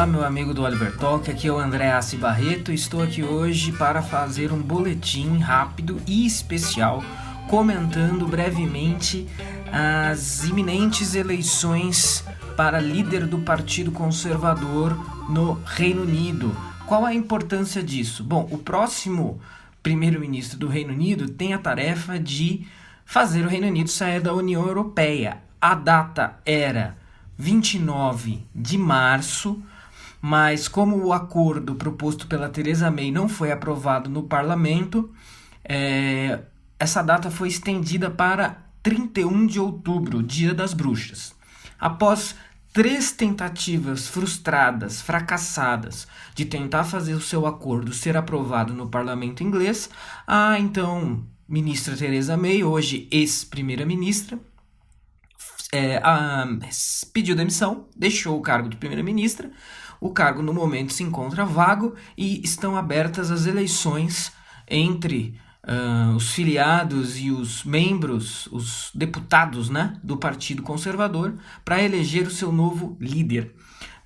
Olá, meu amigo do Oliver Talk, aqui é o André Assi Barreto e estou aqui hoje para fazer um boletim rápido e especial comentando brevemente as iminentes eleições para líder do Partido Conservador no Reino Unido. Qual a importância disso? Bom, o próximo primeiro-ministro do Reino Unido tem a tarefa de fazer o Reino Unido sair da União Europeia. A data era 29 de março, mas como o acordo proposto pela Theresa May não foi aprovado no parlamento, essa data foi estendida para 31 de outubro, Dia das Bruxas. Após 3 tentativas frustradas, fracassadas, de tentar fazer o seu acordo ser aprovado no parlamento inglês, a então ministra Theresa May, hoje ex-primeira-ministra, pediu demissão, deixou o cargo de primeira-ministra. O cargo no momento se encontra vago e estão abertas as eleições entre os filiados e os membros, os deputados, do Partido Conservador, para eleger o seu novo líder.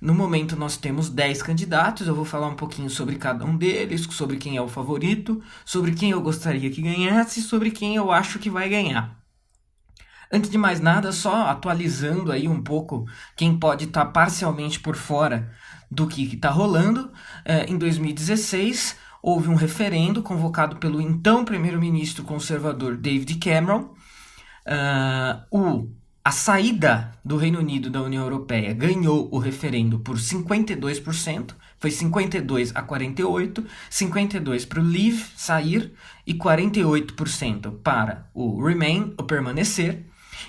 No momento nós temos 10 candidatos, eu vou falar um pouquinho sobre cada um deles, sobre quem é o favorito, sobre quem eu gostaria que ganhasse e sobre quem eu acho que vai ganhar. Antes de mais nada, só atualizando aí um pouco quem pode estar parcialmente por fora do que está rolando. Em 2016, houve um referendo convocado pelo então primeiro-ministro conservador David Cameron. A saída do Reino Unido da União Europeia ganhou o referendo por 52%, foi 52 a 48, 52 para o Leave, sair, e 48% para o Remain, o permanecer.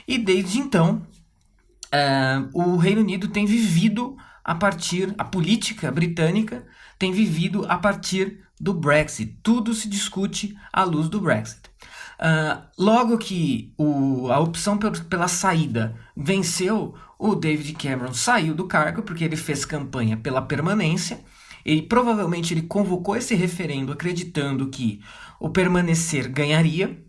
E desde então, o Reino Unido tem vivido a política britânica tem vivido a partir do Brexit. Tudo se discute à luz do Brexit. Logo que a opção pela saída venceu, o David Cameron saiu do cargo porque ele fez campanha pela permanência. E provavelmente ele convocou esse referendo acreditando que o permanecer ganharia.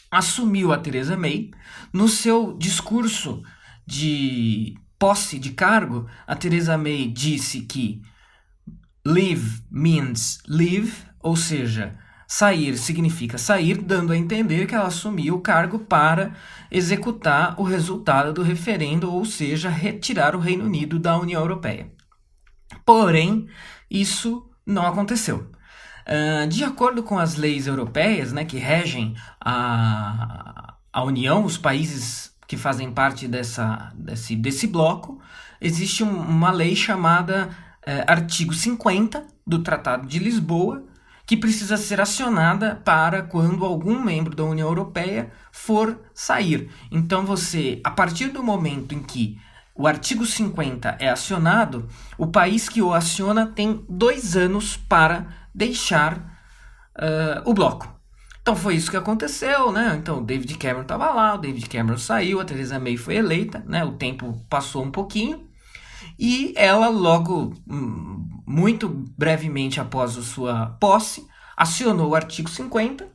Assumiu a Theresa May. No seu discurso de posse de cargo, a Theresa May disse que leave means leave, ou seja, sair significa sair, dando a entender que ela assumiu o cargo para executar o resultado do referendo, ou seja, retirar o Reino Unido da União Europeia. Porém, isso não aconteceu. De acordo com as leis europeias, que regem a União, os países que fazem parte desse bloco, existe uma lei chamada artigo 50 do Tratado de Lisboa, que precisa ser acionada para quando algum membro da União Europeia for sair. Então a partir do momento em que o artigo 50 é acionado, o país que o aciona tem 2 anos para deixar o bloco. Então foi isso que aconteceu, Então o David Cameron estava lá, o David Cameron saiu, a Theresa May foi eleita, O tempo passou um pouquinho e ela logo, muito brevemente após a sua posse, acionou o artigo 50,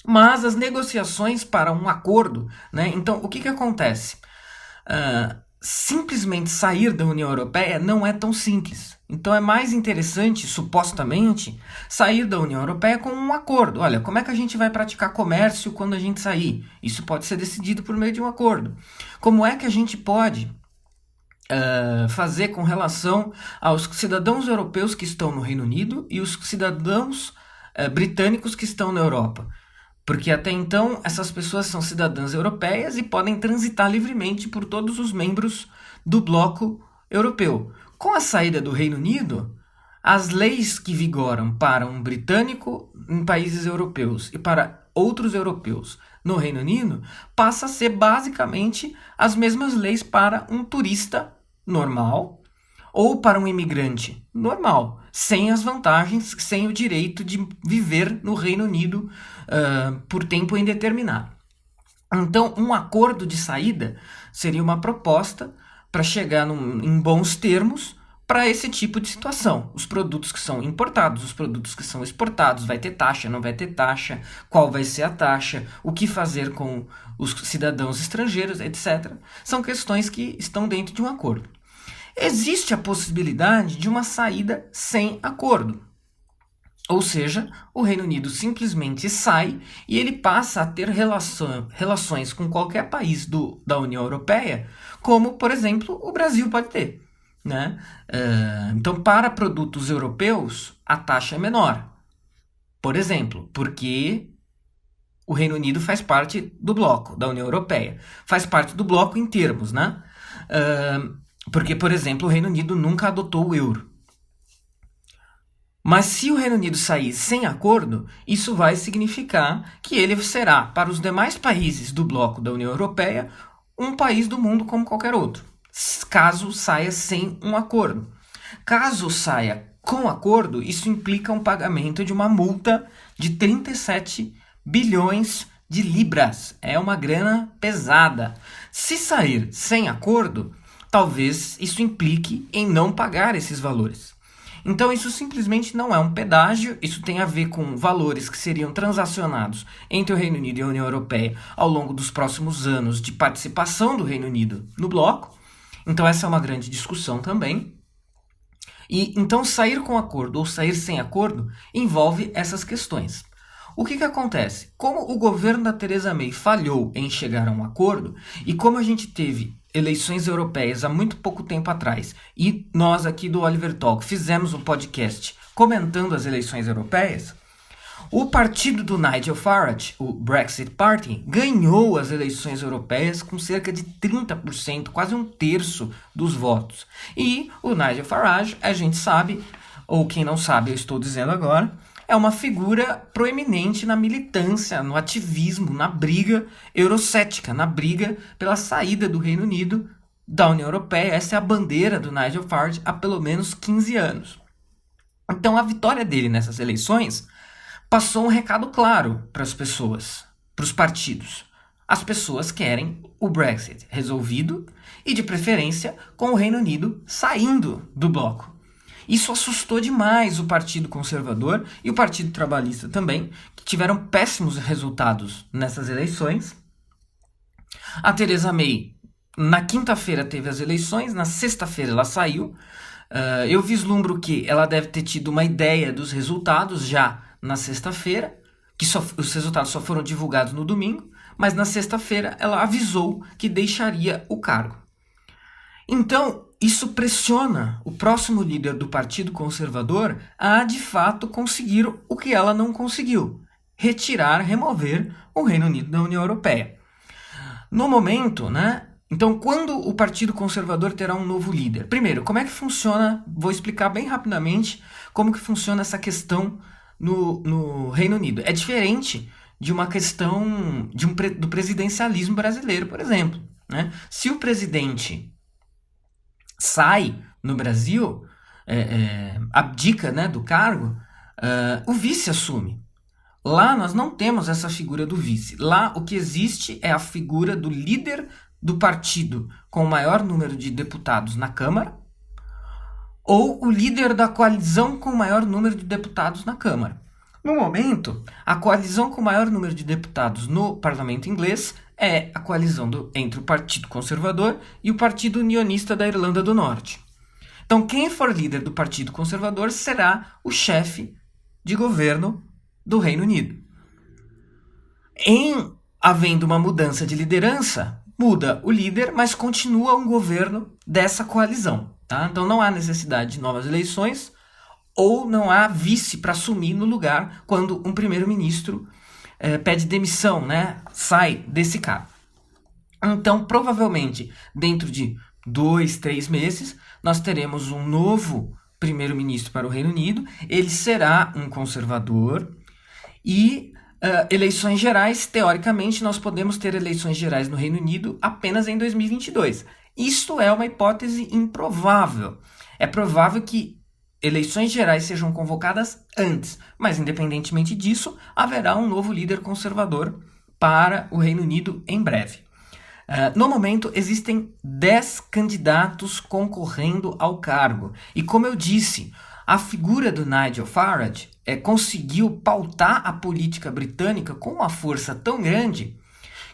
mas as negociações para um acordo, Então o que acontece? Simplesmente sair da União Europeia não é tão simples. Então é mais interessante, supostamente, sair da União Europeia com um acordo. Olha, como é que a gente vai praticar comércio quando a gente sair? Isso pode ser decidido por meio de um acordo. Como é que a gente pode fazer com relação aos cidadãos europeus que estão no Reino Unido e os cidadãos britânicos que estão na Europa? Porque até então essas pessoas são cidadãs europeias e podem transitar livremente por todos os membros do bloco europeu. Com a saída do Reino Unido, as leis que vigoram para um britânico em países europeus e para outros europeus no Reino Unido passam a ser basicamente as mesmas leis para um turista normal ou para um imigrante normal, sem as vantagens, sem o direito de viver no Reino Unido por tempo indeterminado. Então, um acordo de saída seria uma proposta para chegar em bons termos para esse tipo de situação. Os produtos que são importados, os produtos que são exportados, vai ter taxa, não vai ter taxa, qual vai ser a taxa, o que fazer com os cidadãos estrangeiros, etc. São questões que estão dentro de um acordo. existe a possibilidade de uma saída sem acordo. Ou seja, o Reino Unido simplesmente sai e ele passa a ter relações com qualquer país da União Europeia, como, por exemplo, o Brasil pode ter. Né? Então, para produtos europeus, a taxa é menor. Por exemplo, porque o Reino Unido faz parte do bloco da União Europeia. Faz parte do bloco em termos, né? Porque, por exemplo, o Reino Unido nunca adotou o euro. Mas se o Reino Unido sair sem acordo, isso vai significar que ele será, para os demais países do bloco da União Europeia, um país do mundo como qualquer outro, caso saia sem um acordo. Caso saia com acordo, isso implica um pagamento de uma multa de 37 bilhões de libras. É uma grana pesada. Se sair sem acordo, talvez isso implique em não pagar esses valores. Então isso simplesmente não é um pedágio, isso tem a ver com valores que seriam transacionados entre o Reino Unido e a União Europeia ao longo dos próximos anos de participação do Reino Unido no bloco. Então essa é uma grande discussão também. E então sair com acordo ou sair sem acordo envolve essas questões. O que acontece? Como o governo da Theresa May falhou em chegar a um acordo, e como a gente teve eleições europeias há muito pouco tempo atrás, e nós aqui do Oliver Talk fizemos um podcast comentando as eleições europeias, o partido do Nigel Farage, o Brexit Party, ganhou as eleições europeias com cerca de 30%, quase um terço dos votos. E o Nigel Farage, a gente sabe, ou quem não sabe, eu estou dizendo agora, é uma figura proeminente na militância, no ativismo, na briga eurocética, na briga pela saída do Reino Unido da União Europeia. Essa é a bandeira do Nigel Farage há pelo menos 15 anos. Então a vitória dele nessas eleições passou um recado claro para as pessoas, para os partidos. As pessoas querem o Brexit resolvido e, de preferência, com o Reino Unido saindo do bloco. Isso assustou demais o Partido Conservador e o Partido Trabalhista também, que tiveram péssimos resultados nessas eleições. A Theresa May, na quinta-feira, teve as eleições, na sexta-feira ela saiu. Eu vislumbro que ela deve ter tido uma ideia dos resultados já na sexta-feira, que os resultados só foram divulgados no domingo, mas na sexta-feira ela avisou que deixaria o cargo. Então, isso pressiona o próximo líder do Partido Conservador a, de fato, conseguir o que ela não conseguiu: remover o Reino Unido da União Europeia. No momento, né? Então, quando o Partido Conservador terá um novo líder? Primeiro, como é que funciona? Vou explicar bem rapidamente como que funciona essa questão no Reino Unido. É diferente de uma questão do presidencialismo brasileiro, por exemplo. Né? Se o presidente sai no Brasil, abdica, né, do cargo, o vice assume. Lá nós não temos essa figura do vice. Lá o que existe é a figura do líder do partido com o maior número de deputados na Câmara, ou o líder da coalizão com o maior número de deputados na Câmara. No momento, a coalizão com o maior número de deputados no parlamento inglês é a coalizão entre o Partido Conservador e o Partido Unionista da Irlanda do Norte. Então, quem for líder do Partido Conservador será o chefe de governo do Reino Unido. Em havendo uma mudança de liderança, muda o líder, mas continua um governo dessa coalizão. Tá? Então não há necessidade de novas eleições, ou não há vice para assumir no lugar quando um primeiro-ministro pede demissão, né? Sai desse cargo. Então, provavelmente, dentro de 2, 3 meses, nós teremos um novo primeiro-ministro para o Reino Unido. Ele será um conservador e eleições gerais, teoricamente, nós podemos ter eleições gerais no Reino Unido apenas em 2022. Isto é uma hipótese improvável. É provável que eleições gerais sejam convocadas antes, mas independentemente disso, haverá um novo líder conservador para o Reino Unido em breve. No momento, existem 10 candidatos concorrendo ao cargo. E como eu disse, a figura do Nigel Farage conseguiu pautar a política britânica com uma força tão grande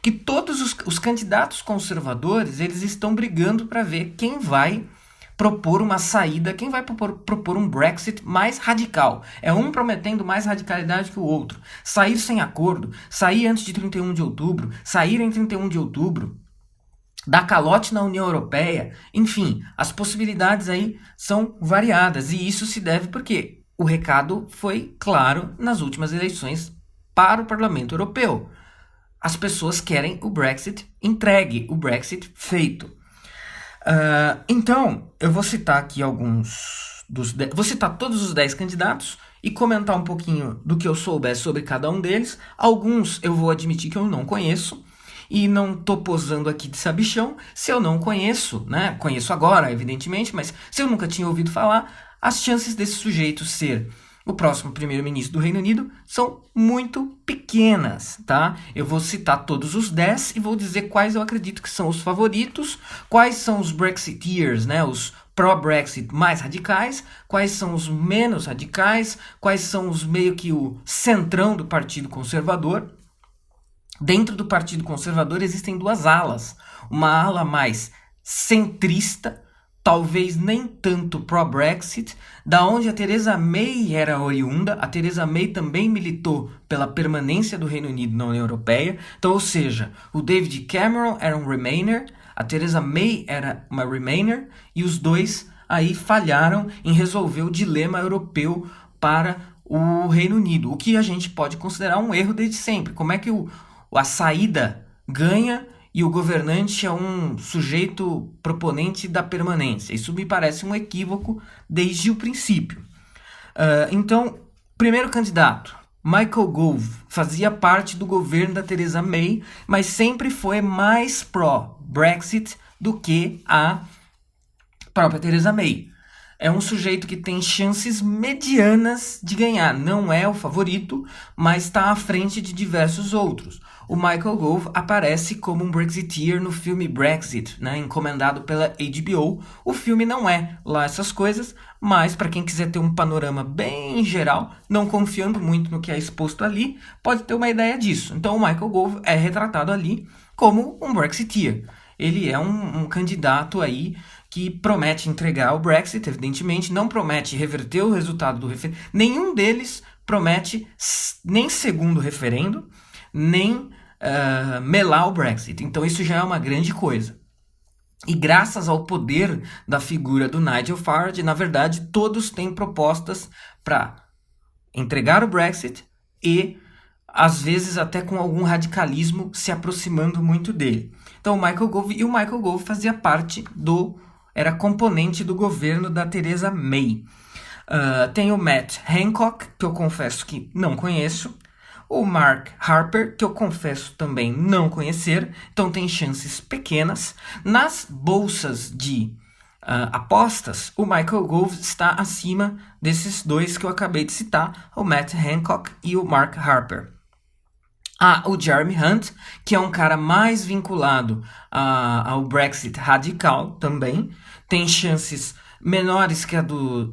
que todos os candidatos conservadores eles estão brigando para ver quem vai propor uma saída, quem vai propor um Brexit mais radical. É um prometendo mais radicalidade que o outro. Sair sem acordo, sair antes de 31 de outubro, sair em 31 de outubro, dar calote na União Europeia, enfim, as possibilidades aí são variadas. E isso se deve porque o recado foi claro nas últimas eleições para o Parlamento Europeu. As pessoas querem o Brexit entregue, o Brexit feito. Então, eu vou citar aqui vou citar todos os 10 candidatos e comentar um pouquinho do que eu souber sobre cada um deles. Alguns eu vou admitir que eu não conheço e não tô posando aqui de sabichão. Se eu não conheço, né? Conheço agora, evidentemente, mas se eu nunca tinha ouvido falar, as chances desse sujeito ser o próximo primeiro-ministro do Reino Unido são muito pequenas, tá? Eu vou citar todos os 10 e vou dizer quais eu acredito que são os favoritos, quais são os Brexiteers, né? Os pró-Brexit mais radicais, quais são os menos radicais, quais são os meio que o centrão do Partido Conservador. Dentro do Partido Conservador existem duas alas. Uma ala mais centrista, talvez nem tanto pró-Brexit, da onde a Theresa May era oriunda. A Theresa May também militou pela permanência do Reino Unido na União Europeia. Então, ou seja, o David Cameron era um Remainer, a Theresa May era uma Remainer, e os dois aí falharam em resolver o dilema europeu para o Reino Unido, o que a gente pode considerar um erro desde sempre. Como é que a saída ganha e o governante é um sujeito proponente da permanência? Isso me parece um equívoco desde o princípio. Então, primeiro candidato, Michael Gove, fazia parte do governo da Theresa May, mas sempre foi mais pró-Brexit do que a própria Theresa May. É um sujeito que tem chances medianas de ganhar. Não é o favorito, mas está à frente de diversos outros. O Michael Gove aparece como um Brexiteer no filme Brexit, né, encomendado pela HBO. O filme não é lá essas coisas, mas para quem quiser ter um panorama bem geral, não confiando muito no que é exposto ali, pode ter uma ideia disso. Então o Michael Gove é retratado ali como um Brexiteer. Ele é um candidato aí que promete entregar o Brexit, evidentemente, não promete reverter o resultado do referendo. Nenhum deles promete nem segundo referendo, nem melar o Brexit. Então isso já é uma grande coisa. E graças ao poder da figura do Nigel Farage, na verdade, todos têm propostas para entregar o Brexit e, às vezes, até com algum radicalismo se aproximando muito dele. Então, o Michael Gove fazia parte era componente do governo da Theresa May. Tem o Matt Hancock, que eu confesso que não conheço. O Mark Harper, que eu confesso também não conhecer. Então tem chances pequenas. Nas bolsas de apostas, o Michael Gove está acima desses dois que eu acabei de citar, o Matt Hancock e o Mark Harper. O Jeremy Hunt, que é um cara mais vinculado ao Brexit radical também, tem chances menores que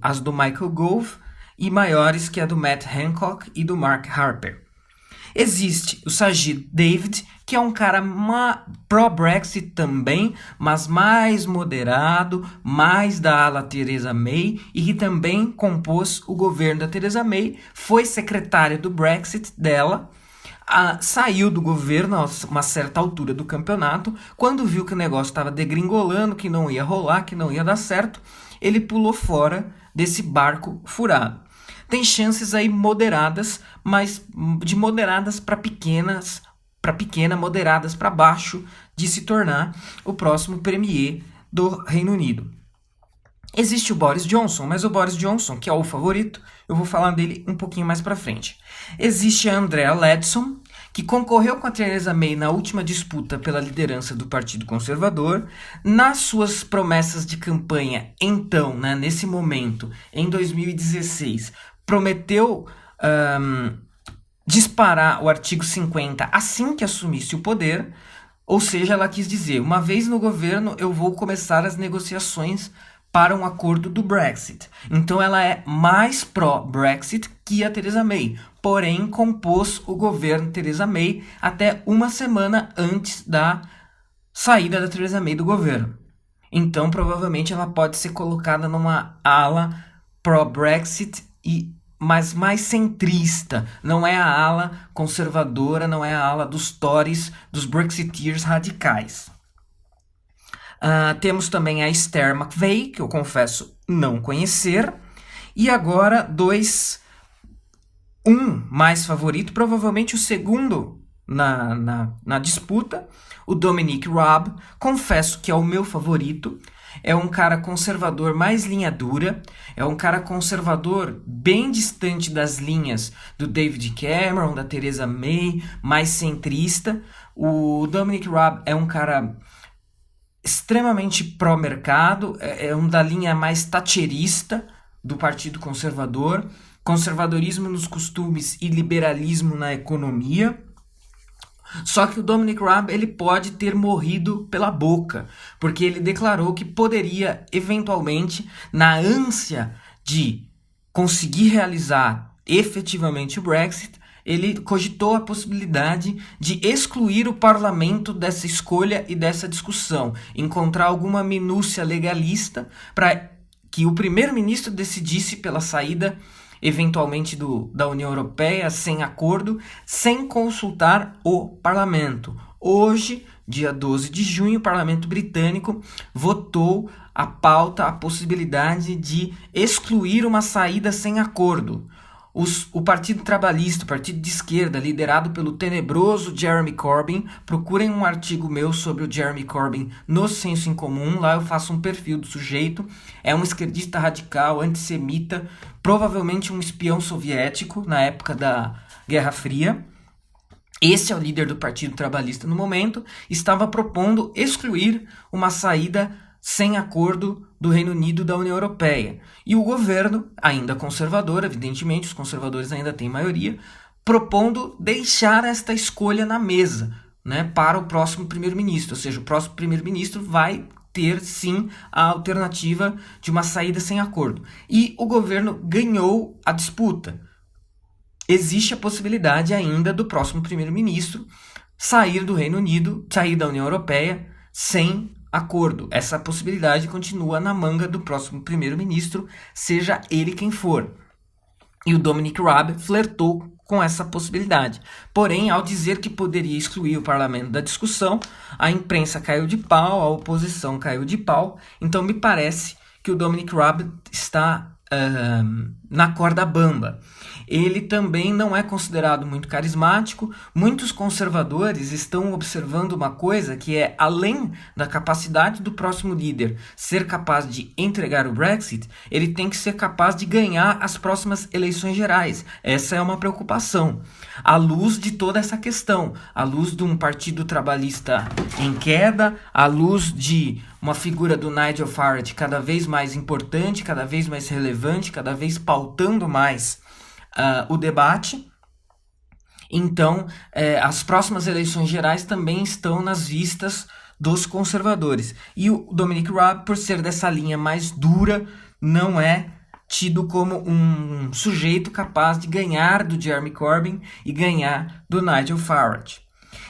as do Michael Gove e maiores que a do Matt Hancock e do Mark Harper. Existe o Sajid David, que é um cara pró-Brexit também, mas mais moderado, mais da ala Theresa May, e que também compôs o governo da Theresa May, foi secretário do Brexit dela, saiu do governo a uma certa altura do campeonato. Quando viu que o negócio estava degringolando, que não ia rolar, que não ia dar certo, ele pulou fora desse barco furado. Tem chances aí moderadas, mas de moderadas para pequenas, moderadas para baixo, de se tornar o próximo premier do Reino Unido. Existe o Boris Johnson, mas o Boris Johnson, que é o favorito, eu vou falar dele um pouquinho mais para frente. Existe a Andrea Leadsom, que concorreu com a Theresa May na última disputa pela liderança do Partido Conservador. Nas suas promessas de campanha, então, né, nesse momento, em 2016, prometeu disparar o artigo 50 assim que assumisse o poder, ou seja, ela quis dizer, uma vez no governo eu vou começar as negociações para um acordo do Brexit. Então ela é mais pró-Brexit que a Theresa May, porém compôs o governo Theresa May até uma semana antes da saída da Theresa May do governo. Então, provavelmente, ela pode ser colocada numa ala pró-Brexit, mas mais centrista. Não é a ala conservadora, não é a ala dos Tories, dos Brexiteers radicais. Temos também a Esther McVey, que eu confesso não conhecer. E agora, um mais favorito, provavelmente o segundo na disputa, o Dominic Raab. Confesso que é o meu favorito. É um cara conservador mais linha dura, é um cara conservador bem distante das linhas do David Cameron, da Theresa May, mais centrista. O Dominic Raab é um cara extremamente pró-mercado, é um da linha mais thatcherista do Partido Conservador, conservadorismo nos costumes e liberalismo na economia. Só que o Dominic Raab ele pode ter morrido pela boca, porque ele declarou que poderia, eventualmente, na ânsia de conseguir realizar efetivamente o Brexit, ele cogitou a possibilidade de excluir o parlamento dessa escolha e dessa discussão, encontrar alguma minúcia legalista para que o primeiro-ministro decidisse pela saída eventualmente da União Europeia sem acordo, sem consultar o parlamento. Hoje, dia 12 de junho, o parlamento britânico votou a pauta, a possibilidade de excluir uma saída sem acordo. O Partido Trabalhista, o partido de esquerda, liderado pelo tenebroso Jeremy Corbyn, procurem um artigo meu sobre o Jeremy Corbyn no Senso em Comum, lá eu faço um perfil do sujeito, é um esquerdista radical, antissemita, provavelmente um espião soviético na época da Guerra Fria. Esse é o líder do Partido Trabalhista no momento, estava propondo excluir uma saída sem acordo do Reino Unido da União Europeia. E o governo, ainda conservador, evidentemente, os conservadores ainda têm maioria, propondo deixar esta escolha na mesa, né, para o próximo primeiro-ministro. Ou seja, o próximo primeiro-ministro vai ter, sim, a alternativa de uma saída sem acordo. E o governo ganhou a disputa. Existe a possibilidade ainda do próximo primeiro-ministro sair do Reino Unido, sair da União Europeia, sem acordo. Essa possibilidade continua na manga do próximo primeiro-ministro, seja ele quem for. E o Dominic Raab flertou com essa possibilidade. Porém, ao dizer que poderia excluir o parlamento da discussão, a imprensa caiu de pau, a oposição caiu de pau. Então, me parece que o Dominic Raab está na corda bamba. Ele também não é considerado muito carismático. Muitos conservadores estão observando uma coisa que é, além da capacidade do próximo líder ser capaz de entregar o Brexit, ele tem que ser capaz de ganhar as próximas eleições gerais. Essa é uma preocupação. À luz de toda essa questão, à luz de um partido trabalhista em queda, à luz de uma figura do Nigel Farage cada vez mais importante, cada vez mais relevante, cada vez pautando mais o debate. Então, as próximas eleições gerais também estão nas vistas dos conservadores. E o Dominic Raab, por ser dessa linha mais dura, não é tido como um sujeito capaz de ganhar do Jeremy Corbyn e ganhar do Nigel Farage.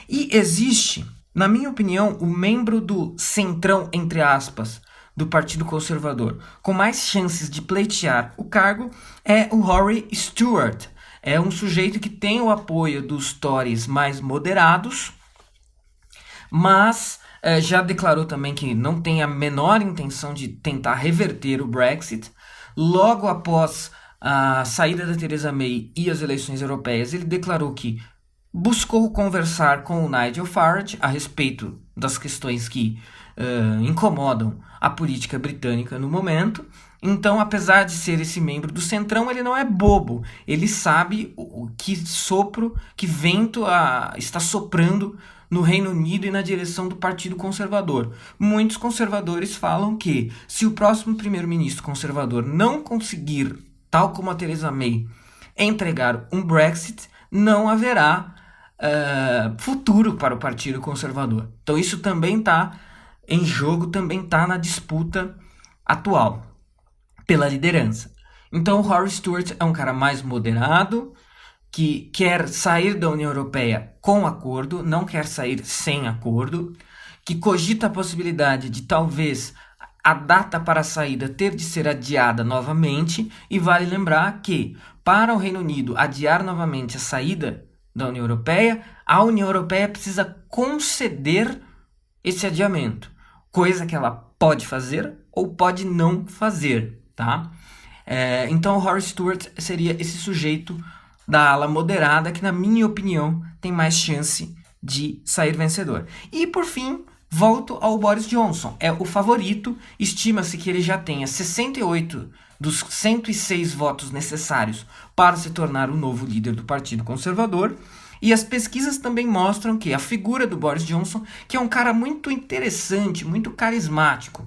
E existe, na minha opinião, o membro do centrão, entre aspas, do Partido Conservador, com mais chances de pleitear o cargo, é o Rory Stewart. É um sujeito que tem o apoio dos Tories mais moderados, mas já declarou também que não tem a menor intenção de tentar reverter o Brexit. Logo após a saída da Theresa May e as eleições europeias, ele declarou que buscou conversar com o Nigel Farage a respeito das questões que incomodam a política britânica no momento. Então, apesar de ser esse membro do centrão, ele não é bobo. Ele sabe que vento está soprando no Reino Unido e na direção do Partido Conservador. Muitos conservadores falam que, se o próximo primeiro-ministro conservador não conseguir, tal como a Theresa May, entregar um Brexit, não haverá futuro para o Partido Conservador. Então isso também está em jogo, também está na disputa atual pela liderança. Então o Rory Stewart é um cara mais moderado, que quer sair da União Europeia com acordo, não quer sair sem acordo, que cogita a possibilidade de talvez a data para a saída ter de ser adiada novamente, e vale lembrar que, para o Reino Unido adiar novamente a saída da União Europeia, a União Europeia precisa conceder esse adiamento, coisa que ela pode fazer ou pode não fazer, tá? Então, o Horace Stewart seria esse sujeito da ala moderada que, na minha opinião, tem mais chance de sair vencedor. E, por fim, volto ao Boris Johnson. É o favorito, estima-se que ele já tenha 68 dos 106 votos necessários para se tornar o novo líder do Partido Conservador. E as pesquisas também mostram que a figura do Boris Johnson, que é um cara muito interessante, muito carismático.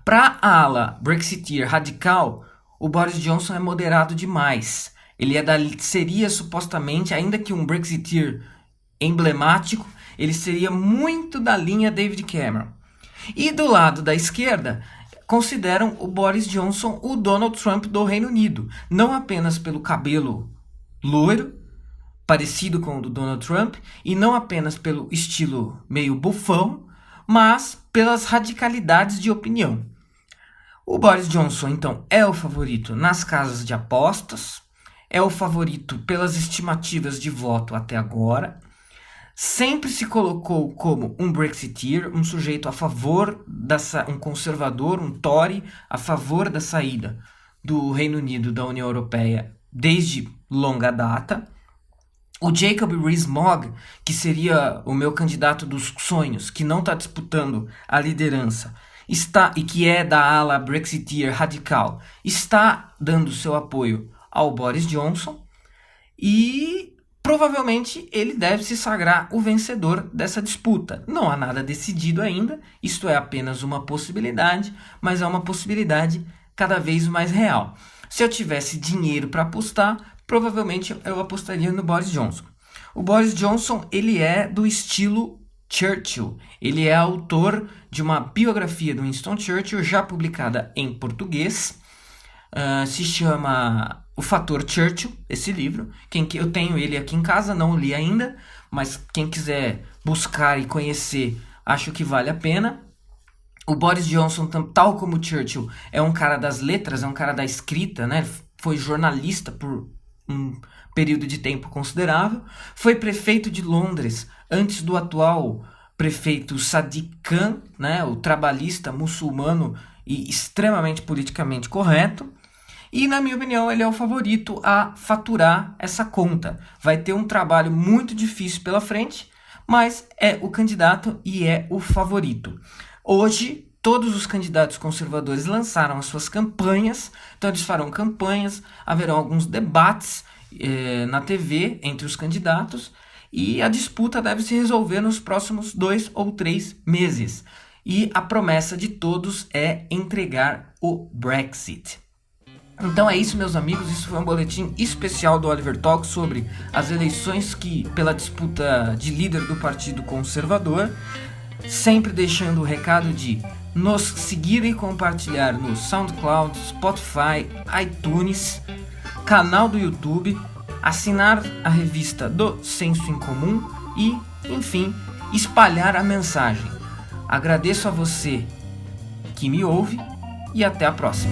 Para a ala Brexiteer radical, o Boris Johnson é moderado demais. Ele seria supostamente, ainda que um Brexiteer emblemático, ele seria muito da linha David Cameron. E do lado da esquerda, consideram o Boris Johnson o Donald Trump do Reino Unido, não apenas pelo cabelo loiro, parecido com o do Donald Trump, e não apenas pelo estilo meio bufão, mas pelas radicalidades de opinião. O Boris Johnson, então, é o favorito nas casas de apostas, é o favorito pelas estimativas de voto até agora, sempre se colocou como um Brexiteer, um sujeito a favor, um conservador, um Tory, a favor da saída do Reino Unido da União Europeia desde longa data. O Jacob Rees-Mogg, que seria o meu candidato dos sonhos, que não está disputando a liderança, e que é da ala Brexiteer radical, está dando seu apoio ao Boris Johnson, e provavelmente ele deve se sagrar o vencedor dessa disputa. Não há nada decidido ainda, isto é apenas uma possibilidade, mas é uma possibilidade cada vez mais real. Se eu tivesse dinheiro para apostar, provavelmente eu apostaria no Boris Johnson. O Boris Johnson, ele é do estilo Churchill. Ele é autor de uma biografia do Winston Churchill, já publicada em português. Se chama O Fator Churchill, esse livro. Eu tenho ele aqui em casa, não li ainda, mas quem quiser buscar e conhecer, acho que vale a pena. O Boris Johnson, tal como o Churchill, é um cara das letras, é um cara da escrita, né? Foi jornalista por um período de tempo considerável. Foi prefeito de Londres antes do atual prefeito Sadiq Khan, né? O trabalhista muçulmano e extremamente politicamente correto. E, na minha opinião, ele é o favorito a faturar essa conta. Vai ter um trabalho muito difícil pela frente, mas é o candidato e é o favorito. Hoje, todos os candidatos conservadores lançaram as suas campanhas, então eles farão campanhas, haverão alguns debates na TV entre os candidatos, e a disputa deve se resolver nos próximos 2 ou 3 meses. E a promessa de todos é entregar o Brexit. Então é isso, meus amigos, isso foi um boletim especial do Oliver Talk sobre as eleições pela disputa de líder do Partido Conservador, sempre deixando o recado de nos seguir e compartilhar no SoundCloud, Spotify, iTunes, canal do YouTube, assinar a revista do Senso em Comum e, enfim, espalhar a mensagem. Agradeço a você que me ouve e até a próxima.